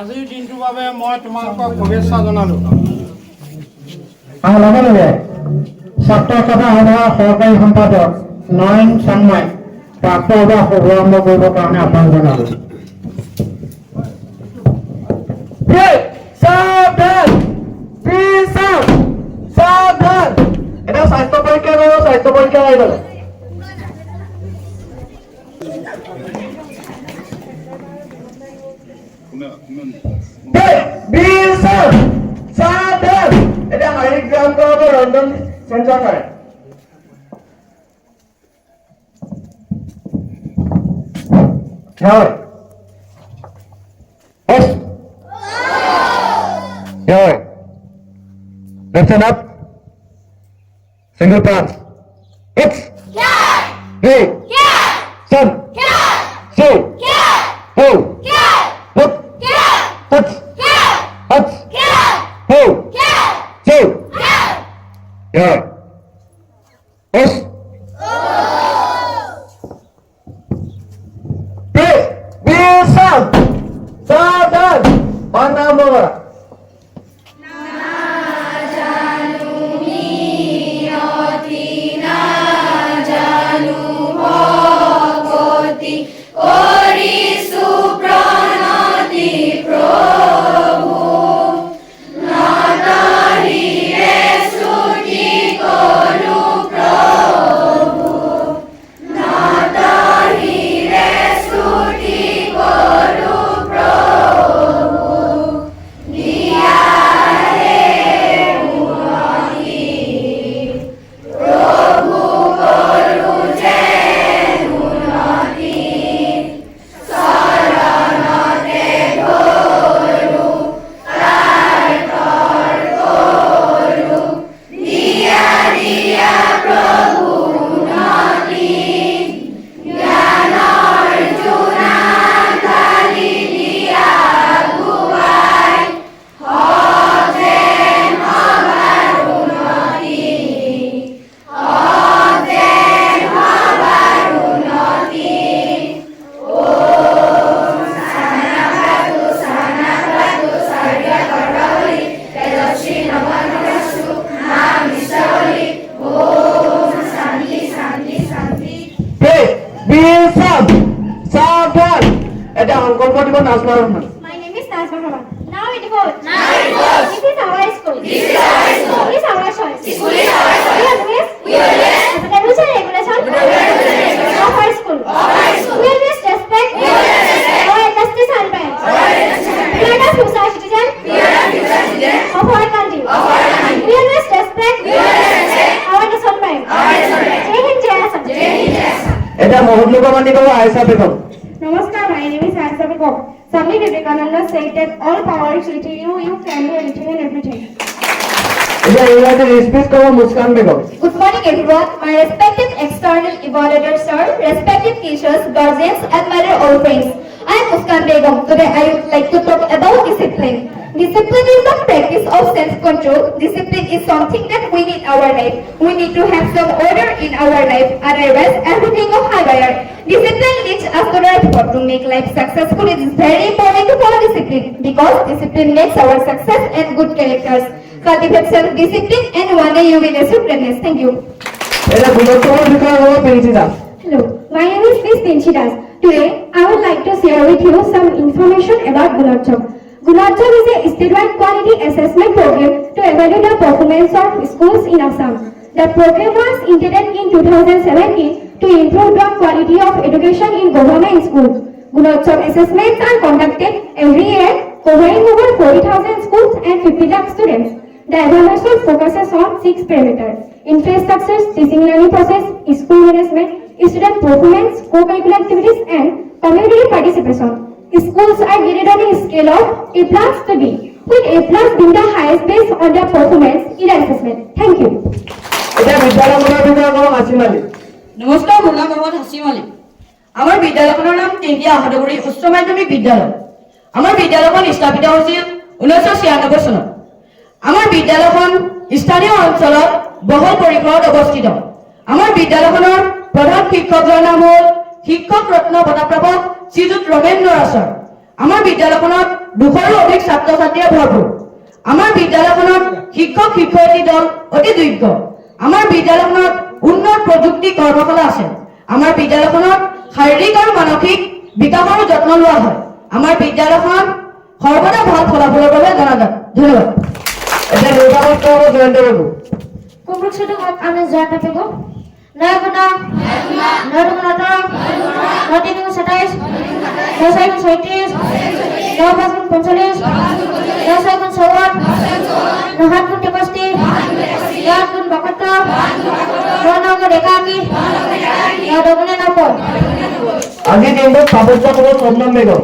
আজিৰ দিনটোৰ বাবে মই তোমালোকক শুভেচ্ছা জনালো। লগে লগে ছাত্ৰ সভা সভাৰ সহকাৰী সম্পাদক নয়ন চাংমাই প্ৰাপ্ত সভা শুভাৰম্ভ কৰিবৰ কাৰণে আহ্বান জনালো। এটা স্বাস্থ্য পৰীক্ষা কৰিব, স্বাস্থ্য পৰীক্ষা হৈ গ'ল। এটা শাৰীৰিক ব্যায়াম কৰাব ৰঞ্জন চেঞ্চৰ কৰে। হয় left hand up, single pass, X, hey, sun, say, ho, look, touch, ho, say, yeah, S, play, be sound, done, one number. My name is Nazma Rahman. Now it goes. This is our school. This is our choice. This school is our choice. We always the rules and regulation of our school. We always respect our justice and parents. We are the future citizens of our country. We always respect our national parents. Jai Hind, Jai Assam. এটা মহৎলোক মানি কব Ayesha Begum. Namaskar, my name is Aisha Begum. Swami Vivekananda said that all power is within you, you can do anything and everything. এটা ইংরেজি speech কব Muskan Begum. Good morning everyone. My respected external evaluators, sir, respected teachers, guardians and my dear old friends. I am Muskan Begum. Today I would like to talk about discipline. Discipline is the practice of self-control. Discipline is something that we need in our life. We need to have some order in our life. Otherwise, everything will haywire. Discipline leads us to the right path. To make life successful, it is very important to follow discipline because discipline makes our success and good characters. Cultivate self-discipline and one day you will achieve greatness. Thank you. এটা গুণোত্তর বিষয় হলো পেন্সিদাস। Hello, my name is Miss Pinchidas. Today, I would like to share with you some information about Gunotsav. Gunotsav is a statewide quality assessment program to evaluate the performance of schools in Assam. The program was intended in 2017 to improve the quality of education in government schools. Gunotsav assessments are conducted every year, covering over 40,000 schools and 50 lakh students. The evaluation focuses on 6 parameters: infrastructure, teaching learning process, school management, student performance, co-curricular activities, and community participation. Schools are graded on a scale of A+ to B, with A+ being the highest based on their performance in assessment. Thank you. এটা বিদ্যালয়খনৰ বিষয়ে কব হাসিম আলী। নমস্কাৰ, মোৰ নাম মোহাম্মদ হাসিম আলী। আমাৰ বিদ্যালয়খনৰ নাম তিনিয়া আহতগুৰি উচ্চ মাধ্যমিক বিদ্যালয়। আমাৰ বিদ্যালয়খন স্থাপিত হৈছিল 1996 চনত। আমাৰ বিদ্যালয়খন স্থানীয় অঞ্চলত বহুল পৰিসৰত অৱস্থিত। আমাৰ বিদ্যালয়খনৰ প্ৰধান শিক্ষকৰ নাম হ'ল শিক্ষক ৰত্ন বঁটাপ্ৰাপক শ্ৰীযুত ৰমেন্দ্ৰ ৰাছৰ। আমাৰ বিদ্যালয়খনত 200ৰো ছাত্ৰ ছাত্ৰীয়ে ভৰপূৰ আমাৰ বিদ্যালয়খনত শিক্ষক শিক্ষয়িত্ৰী দল অতি যোগ্য আমাৰ বিদ্যালয়খনত উন্নত প্ৰযুক্তি কৰ্মশালা আছে আমাৰ বিদ্যালয়খনত শাৰীৰিক আৰু মানসিক বিকাশৰো যত্ন লোৱা হয় আমাৰ বিদ্যালয়খন সৰ্বদা ভাল ফলাফলৰ বাবে জনাজাত ধন্যবাদ এটা দুৰ্গাপত্ৰ হ'ব জয়ন্ত বাবু কুমৰুকছটো আমি জয়ন্ত পেগো নয়গুণা নয়গুণাটা 9×27 9×37 9×45 9×54 9×63 9×72 9×81 9×90 আজি দিনটোত পাবজ্য হ'ব শবনম বেগম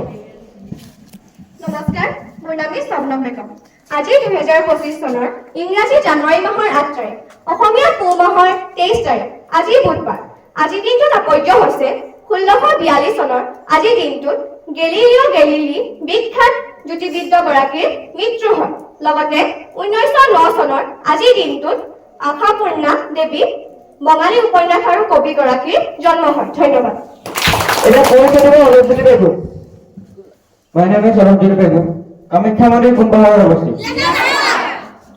নমস্কাৰ মোৰ নাম শবনম বেগম আজি 2025 চনৰ ইংৰাজী জানুৱাৰী মাহৰ 8 তাৰিখ অসমীয়া পুহ মাহৰ 23 তাৰিখ আজি বুধবাৰ আজি দিনটোত আপৰ্য হৈছে 1642 চনৰ আজি দিনটোত গেলিলিঅ' গেলিলি বিখ্যাত জ্যোতিৰ্বিদগৰাকীৰ মৃত্যু হয় লগতে 1909 চনৰ আজি দিনটোত আশাপূৰ্ণা দেৱী বঙালী উপন্যাস আৰু কবিগৰাকীৰ জন্ম হয় ধন্যবাদ এটা পৰিচয় দিব অলপজ্যোতি Begum My name is Olopjyoti Begum. Kamakhya মন্দিৰ কোন পাহাৰত অৱস্থিত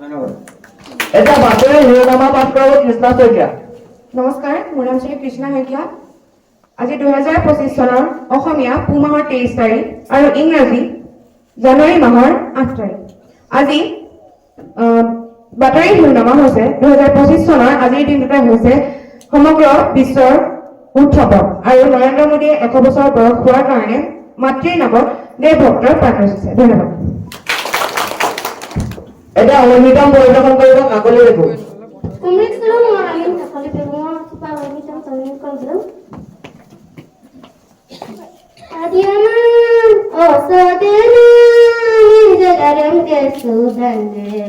ধন্যবাদ এটা বাতৰি শিৰোনামা পাঠ কৰাব কৃষ্ণা শইকীয়া নমস্কাৰ মোৰ নাম শ্ৰী কৃষ্ণা শইকীয়া আজি 2025 চনৰ অসমীয়া পুহ মাহৰ 23 তাৰিখ আৰু ইংৰাজী জানুৱাৰী মাহৰ 8 তাৰিখ আজি বাতৰি শিৰোনামা হৈছে 2025 চনৰ আজিৰ দিনটোতে হৈছে সমগ্ৰ বিশ্বৰ উৎসৱ আৰু নৰেন্দ্ৰ মোদীয়ে 100 বছৰ বয়স হোৱাৰ কাৰণে মাতৃৰ নামত দেশভক্তৰ প্ৰাণ ৰচিছে ধন্যবাদ এটা অনিতম পৰিৱেশন কৰিব কাকলি বেগম কুমৰুকছটো আমি কাকলি পেগোৰ কিবা অনিতম তমিল কৰিলো আদিয়ানাম অসদেনা জগারম কে সুদঙ্গে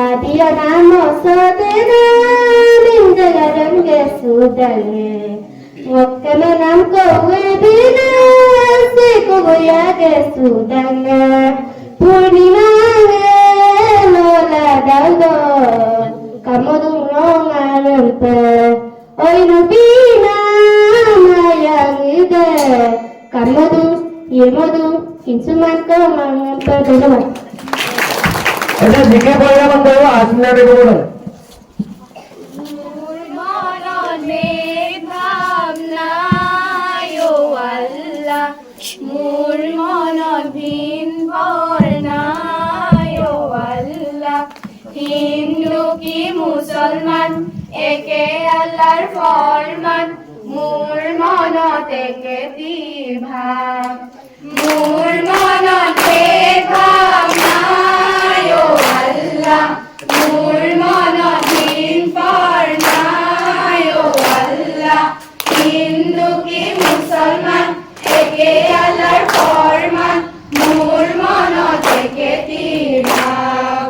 আদিয়ানাম অসদেনা জগারম কে সুদঙ্গে মক্কমে নাম কোয়ে বিনা সে কোয়া কে সুদঙ্গে পূর্ণিমা lola daldo kamodung longarempe oi nubina mayang ide kamodung yemodung kinsuman komangempe ধন্যবাদ এটা জিকে পৰিৱেশন কৰিব আচিনা বেগম মোৰ মনত ভিন বৰ্ণা হিন্দু কি মুছলমান একে আল্লাহৰ ফৰমান মোৰ মনত একে ভাৱ মোৰ মনত ভাৱ নাই অ আল্লাহ মোৰ মনত ভিন নাই অ আল্লাহ হিন্দু কি মুছলমান একে আল্লাহৰ ফৰমান মোৰ মনত একে ভাৱ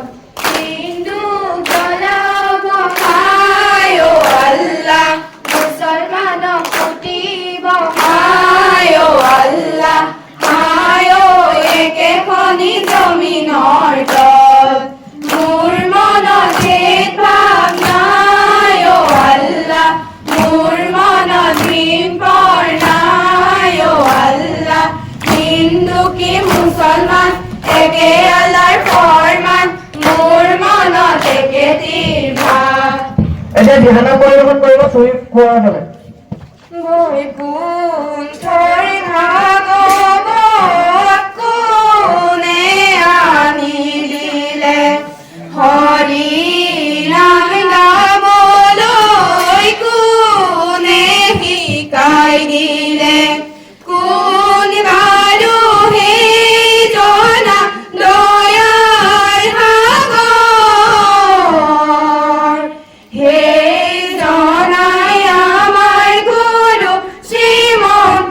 জমিনৰ তল মোৰ মনত ভাৱ নাই অ আল্লাহ মোৰ মনত ভীম নাই অ আল্লাহ হিন্দু কি মুছলমান একে আল্লাহৰ ফৰমান মোৰ মনত একে ভাৱ এতিয়া ধ্যান পৰিৱেশন কৰিব চুৰি খোৱাৰ দৰে বৈকুণ্ঠৰ ভাগৱত কোনে আনি দিলে হৰি নাম গাবলৈ কোনে শিকাই দিলে কোন বাৰু সেই জনা দয়াৰ সাগৰ সেই জনাই আমাৰ গুৰু শ্ৰীমন্ত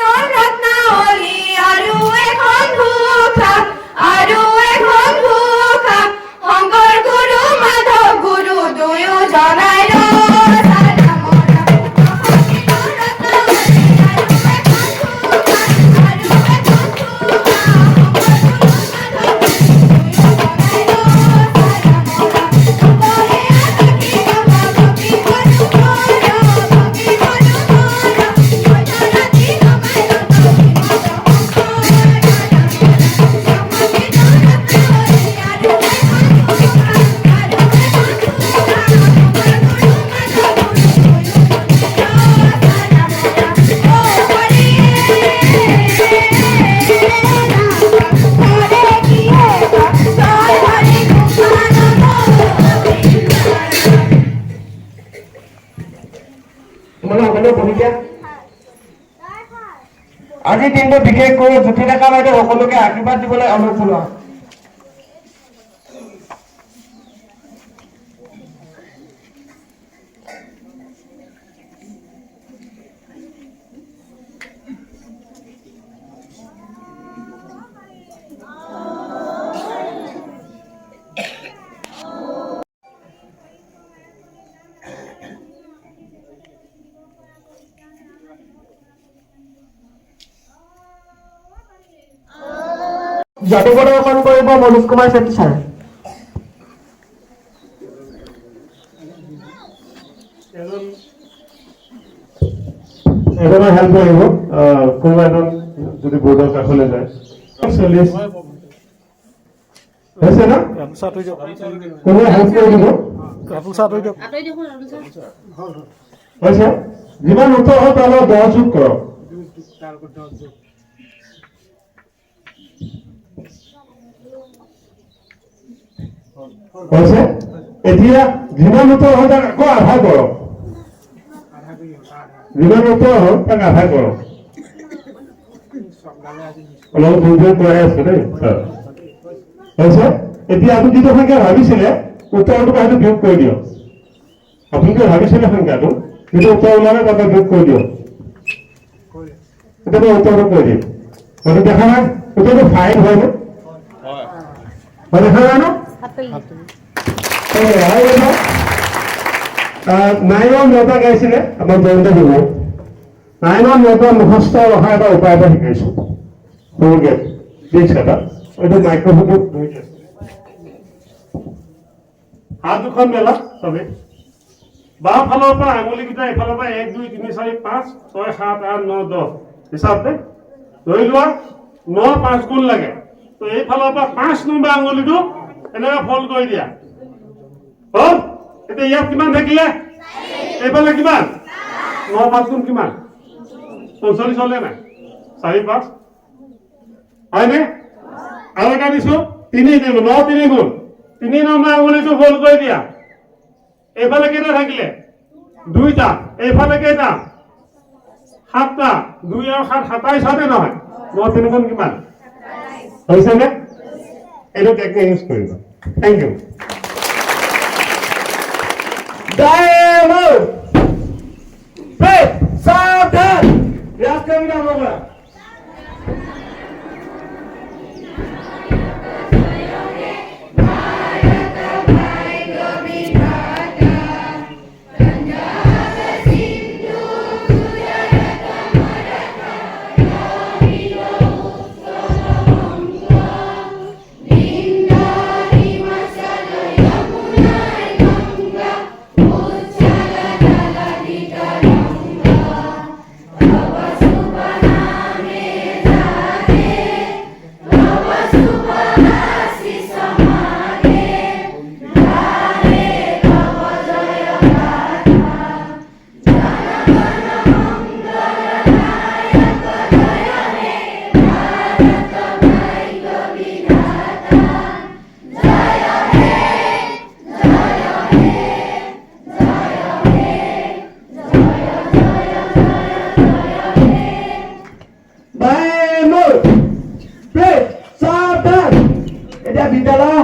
বিষ্ণুৰ ৰত্নাৱলী আৰু এখন ঘোষা শংকৰ গুৰু মাধৱ গুৰু দুয়োজনাই আজিৰ দিনটো বিশেষকৈ জ্যোতি ডেকা বাইদেউ সকলোকে আশীৰ্বাদ দিবলৈ অনুৰোধ জনোৱা। জাতি প্ৰদৰ্শন কৰিব মনোজ কুমাৰ চেত্ৰী ছাৰ। এজনৰ হেল্প কৰিব কোনোবা এজন যদি বৰ্ডৰ কাষলৈ যায় চলি আছে ন কোনোবাই হেল্প কৰি দিব হৈছে যিমান উত্তৰ হয় তাৰ লগত 10 যোগ কৰক হৈছে এতিয়া যিমান উত্তৰ হয় তাক আকৌ আধা কৰক যিমান উত্তৰ হয় তাক আধা কৰক অলপ ভুল কৰাই আছে দেই হৈছে এতিয়া আপুনি যিটো সংখ্যা ভাবিছিলে উত্তৰটো হয়তো যোগ কৰি দিয়ক আপোনালোকে ভাবিছিলে সংখ্যাটো যিটো উত্তৰ ওলালে তাতে যোগ কৰি দিয়ক এতিয়া মই উত্তৰটো কৈ দিম মানে দেখা নাই উত্তৰটো 5 হয়নে দেখা নাই ন 9ৰ 9টা গাইছিলে আমাৰ জয়ন্ত বিহু 9ৰ 9টা মুখস্থ ৰখা এটা উপায় এটা শিকাইছো সৰুকে দিছে এটা এইটো মাইক্ৰফোনটো ধৰি আছে হাত দুখন মেলা চবে বাওঁ ফালৰ পৰা আঙুলিকেইটা এইফালৰ পৰা 1 2 3 4 5 6 7 8 9 10 হিচাপে ধৰি লোৱা 9 5 গুণ লাগে তো এইফালৰ পৰা 5 নম্বৰ আঙুলিটো এনেকৈ ফল্ড কৰি দিয়া হ'ল এতিয়া ইয়াত কিমান থাকিলে এইফালে কিমান 9 5 গুণ কিমান 45 হলে নাই 4 5 হয়নে আৰু এটা দিছো 3 দিব 9 3 গুণ 3 নম্বৰ আঙুলিটো ফল্ড কৰি দিয়া এইফালে কেইটা থাকিলে 2টা এইফালে কেইটা 7টা 2 আৰু 7 27 হয়নে নহয় 9 3 গুণ কিমান হৈছে নে এইটো টেকনিক ইউজ কৰিবা thank you Diamond! Break! Saturn! Last time we have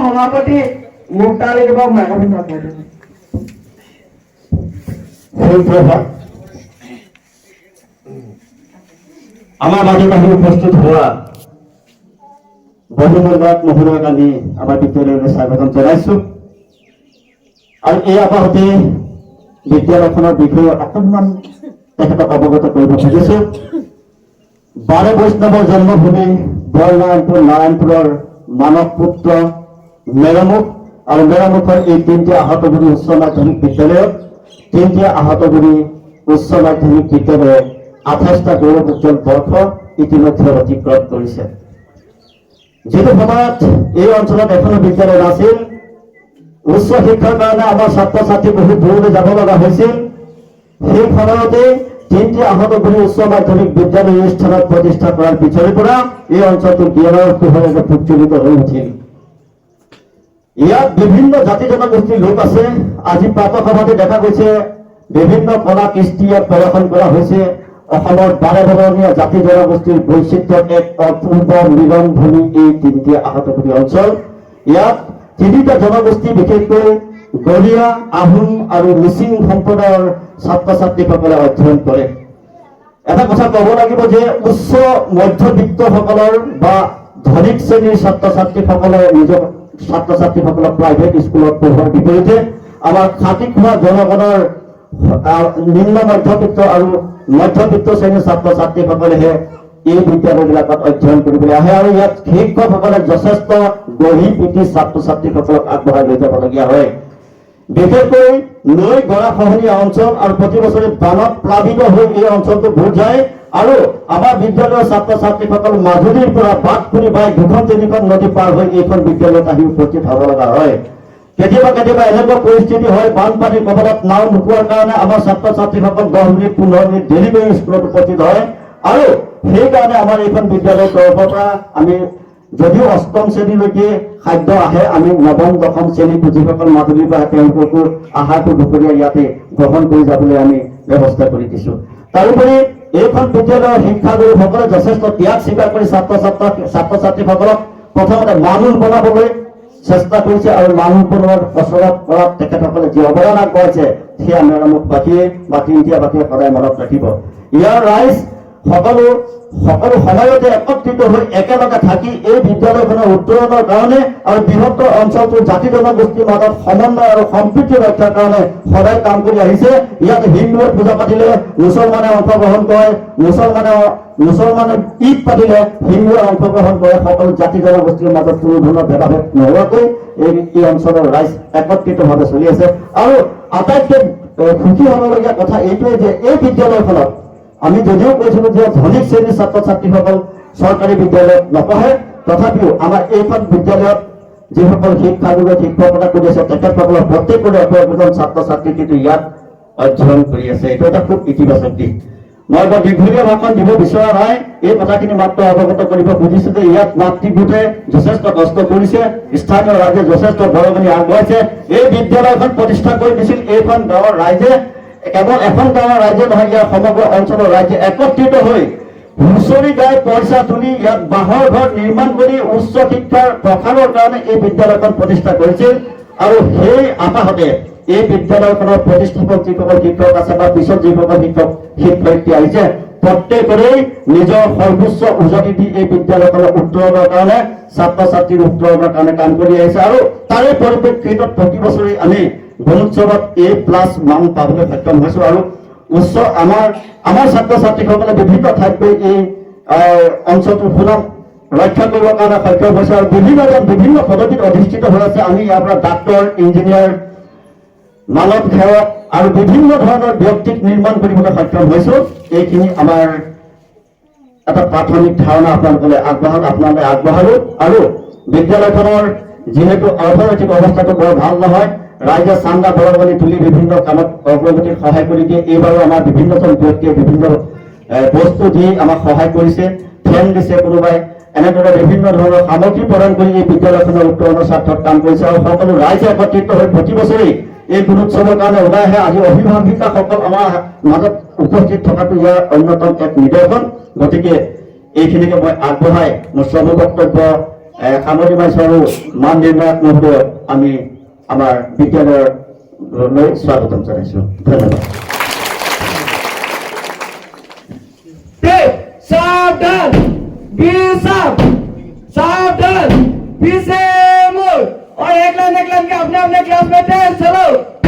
সভাপতি মুক্তালী দেৱক মাইক্ৰফোন আমাৰ মাজত আহি উপস্থিত হোৱা বন্ধুবৰ্গক মহোদয়ক আমি আমাৰ বিদ্যালয়লৈ স্বাগতম জনাইছো আৰু এই আপাহতে বিদ্যালয়খনৰ বিষয়ে অকণমান তেখেতক অৱগত কৰিব খুজিছো 12 বৈষ্ণৱৰ জন্মভূমি নাৰায়ণপুৰৰ মানৱ পুত্ৰ মেৰামুখ আৰু মেৰামুখৰ এই 3টি আহতগুৰি উচ্চ মাধ্যমিক বিদ্যালয়ত 3টি আহতগুৰি উচ্চ মাধ্যমিক বিদ্যালয়ে 28টা গৌৰৱ উজ্জ্বল বৰ্ষ ইতিমধ্যে অতিক্ৰম কৰিছে যিটো সময়ত এই অঞ্চলত এখনো বিদ্যালয় নাছিল উচ্চ শিক্ষাৰ কাৰণে আমাৰ ছাত্ৰ ছাত্ৰী বহুত দূৰলৈ যাব লগা হৈছিল সেই সময়তে 3টি আহতগুৰি উচ্চ মাধ্যমিক বিদ্যালয় এই স্থানত প্ৰতিষ্ঠা কৰাৰ পিছৰে পৰা এই অঞ্চলটো জ্ঞানৰ পোহৰে প্ৰজ্বলিত হৈ উঠিল ইয়াত বিভিন্ন জাতি জনগোষ্ঠীৰ লোক আছে আজি প্ৰাতঃসভাতে দেখা গৈছে বিভিন্ন কলা কৃষ্টি ইয়াত প্ৰদৰ্শন কৰা হৈছে অসমৰ 12 বৰণীয়া জাতি জনগোষ্ঠীৰ বৈচিত্ৰ্যৰ এক অপূৰ্ব মিলন ভূমি এই 3টি আহতগুৰি অঞ্চল ইয়াত 3টা জনগোষ্ঠী বিশেষকৈ গৰীয়া আহোম আৰু মিচিং সম্প্ৰদায়ৰ ছাত্ৰ ছাত্ৰীসকলে অধ্যয়ন কৰে এটা কথা ক'ব লাগিব যে উচ্চ মধ্যবিত্তসকলৰ বা ধনিক শ্ৰেণীৰ ছাত্ৰ ছাত্ৰীসকলে নিজৰ ছাত্ৰ ছাত্ৰীসকলক প্ৰাইভেট স্কুলত পঢ়োৱাৰ বিপৰীতে আমাৰ খাটি খোৱা জনগণৰ নিম্ন মধ্যবিত্ত আৰু মধ্যবিত্ত শ্ৰেণীৰ ছাত্ৰ ছাত্ৰীসকলেহে এই বিদ্যালয়বিলাকত অধ্যয়ন কৰিবলৈ আহে আৰু ইয়াত শিক্ষকসকলে যথেষ্ট গঢ়ি পিটি ছাত্ৰ ছাত্ৰীসকলক আগবঢ়াই লৈ যাবলগীয়া হয় বিশেষকৈ নৈ গৰাখহনীয়া অঞ্চল আৰু প্ৰতি বছৰে বানত প্লাবিত হৈ এই অঞ্চলটো বুৰ যায় আৰু আমাৰ বিদ্যালয়ৰ ছাত্ৰ ছাত্ৰীসকল মাজুলীৰ পৰা বাট ফুৰি বাই 2-3খন নদী পাৰ হৈ এইখন বিদ্যালয়ত আহি উপস্থিত হ'ব লগা হয় কেতিয়াবা কেতিয়াবা এনেকুৱা পৰিস্থিতি হয় বানপানীৰ কবলত নাও নোপোৱাৰ কাৰণে আমাৰ ছাত্ৰ ছাত্ৰীসকল 10 মিনিট 15 মিনিট দেৰি কৰি স্কুলত উপস্থিত হয় আৰু সেইকাৰণে আমাৰ এইখন বিদ্যালয়ৰ তৰফৰ পৰা আমি যদিও 8ম শ্ৰেণীলৈকে খাদ্য আহে আমি 9ম 10ম শ্ৰেণীত যিসকল মাজুলীৰ পৰা তেওঁলোককো আহাৰটো দুপৰীয়া ইয়াতে গ্ৰহণ কৰি যাবলৈ আমি ব্যৱস্থা কৰি দিছো তাৰোপৰি এইখন বিদ্যালয়ৰ শিক্ষাগুৰুসকলে যথেষ্ট ত্যাগ স্বীকাৰ কৰি ছাত্ৰ ছাত্ৰীসকলক প্ৰথমতে মানুহ বনাবলৈ চেষ্টা কৰিছে আৰু মানুহ বনোৱাৰ প্ৰচলন কৰাত তেখেতসকলে যি অৱদান আগবঢ়াইছে সেয়া মেৰামুখবাসীয়ে বা 3টা বাসীয়ে সদায় মনত ৰাখিব ইয়াৰ ৰাইজ সকলো সময়তে একত্ৰিত হৈ একেলগে থাকি এই বিদ্যালয়খনৰ উত্তৰণৰ কাৰণে আৰু বৃহত্তৰ অঞ্চলটোৰ জাতি জনগোষ্ঠীৰ মাজত সমন্বয় আৰু সম্প্ৰীতি ৰক্ষাৰ কাৰণে সদায় কাম কৰি আহিছে ইয়াত হিন্দুৱে পূজা পাতিলে মুছলমানে অংশগ্ৰহণ কৰে মুছলমানে ঈদ পাতিলে হিন্দুৱে অংশগ্ৰহণ কৰে সকলো জাতি জনগোষ্ঠীৰ মাজত কোনো ধৰণৰ ভেদাভেদ নোহোৱাকৈ এই অঞ্চলৰ ৰাইজ একত্ৰিতভাৱে চলি আছে আৰু আটাইতকৈ সুখী হ'বলগীয়া কথা এইটোৱে যে এই বিদ্যালয়খনত আমি যদিও কৈছিলো যে ধনিক শ্ৰেণীৰ ছাত্ৰ ছাত্ৰীসকল চৰকাৰী বিদ্যালয়ত নপঢ়ে তথাপিও আমাৰ এইখন বিদ্যালয়ত যিসকল শিক্ষাগুৰুৱে শিক্ষকতা কৰি আছে তেখেতসকলৰ প্ৰত্যেকৰে একোজন ছাত্ৰ ছাত্ৰী কিন্তু ইয়াত অধ্যয়ন কৰি আছে এইটো এটা খুব ইতিবাচক দিশ মই বৰ দীঘলীয়া ভাষণ দিব বিচৰা নাই এই কথাখিনি মাত্ৰ অৱগত কৰিব খুজিছো যে ইয়াত মাতৃগোটে যথেষ্ট কষ্ট কৰিছে স্থানীয় ৰাইজে যথেষ্ট বৰঙণি আগবঢ়াইছে এই বিদ্যালয়খন প্ৰতিষ্ঠা কৰি দিছিল এইখন গাঁৱৰ ৰাইজে কেৱল এখন গাঁৱৰ ৰাইজে নহয় ইয়াৰ সমগ্ৰ অঞ্চলৰ ৰাইজে একত্ৰিত হৈ হুঁচৰি গাই পইচা তুলি ইয়াত বাঁহৰ ঘৰ নিৰ্মাণ কৰি উচ্চ শিক্ষাৰ প্ৰসাৰৰ কাৰণে এই বিদ্যালয়খন প্ৰতিষ্ঠা কৰিছিল আৰু সেই আপাহতে এই বিদ্যালয়খনৰ প্ৰতিষ্ঠাপক যিসকল শিক্ষক আছে বা পিছত যিসকল শিক্ষয়িত্ৰী আহিছে প্ৰত্যেকৰে নিজৰ সৰ্বোচ্চ উজনি দি এই বিদ্যালয়খনৰ উত্তৰণৰ কাৰণে ছাত্ৰ ছাত্ৰীৰ উত্তৰণৰ কাৰণে কাম কৰি আহিছে আৰু তাৰে পৰিপ্ৰেক্ষিতত প্ৰতি বছৰে আমি গুণোৎসৱত A+ মান পাবলৈ সক্ষম হৈছো আৰু উচ্চ আমাৰ ছাত্ৰ ছাত্ৰীসকলে বিভিন্ন ঠাইত গৈ এই অঞ্চলটোৰ সুনাম ৰক্ষা কৰিবৰ কাৰণে সক্ষম হৈছে আৰু বিভিন্ন পদবীত অধিষ্ঠিত হৈ আছে আমি ইয়াৰ পৰা ডাক্তৰ ইঞ্জিনিয়াৰ মানৱ সেৱক আৰু বিভিন্ন ধৰণৰ ব্যক্তিক নিৰ্মাণ কৰিবলৈ সক্ষম হৈছো এইখিনি আমাৰ এটা প্ৰাথমিক ধাৰণা আপোনালোকে আগবঢ়ালো আৰু বিদ্যালয়খনৰ যিহেতু অৰ্থনৈতিক অৱস্থাটো বৰ ভাল নহয় ৰাইজে চান্দা বৰঙণি তুলি বিভিন্ন কামত অগ্ৰগতিত সহায় কৰি দিয়ে এইবাৰো আমাৰ বিভিন্নজন ব্যক্তিয়ে বিভিন্ন বস্তু দি আমাক সহায় কৰিছে ফেন দিছে কোনোবাই এনেদৰে বিভিন্ন ধৰণৰ সামগ্ৰী প্ৰদান কৰি এই বিদ্যালয়খনৰ উত্তৰণৰ স্বাৰ্থত কাম কৰিছে আৰু সকলো ৰাইজে একত্ৰিত হৈ প্ৰতি বছৰেই এই গুণোৎসৱৰ কাৰণে ওলাই আহে আজি অভিভাৱিকাসকল আমাৰ মাজত উপস্থিত থকাটো ইয়াৰ অন্যতম এক নিদৰ্শন গতিকে এইখিনিকে মই আগবঢ়াই মোৰ চমু বক্তব্য সামৰি মাৰিছো আৰু মান নিৰ্ণায়ক মহোদয়ক আমি আমাৰ বিদ্যালয়লৈ স্বাগতম জনাইছো ধন্যবাদ सावधान बी सावधान पीछे मुड़ और एक लाइन के अपने अपने क्लास में चलो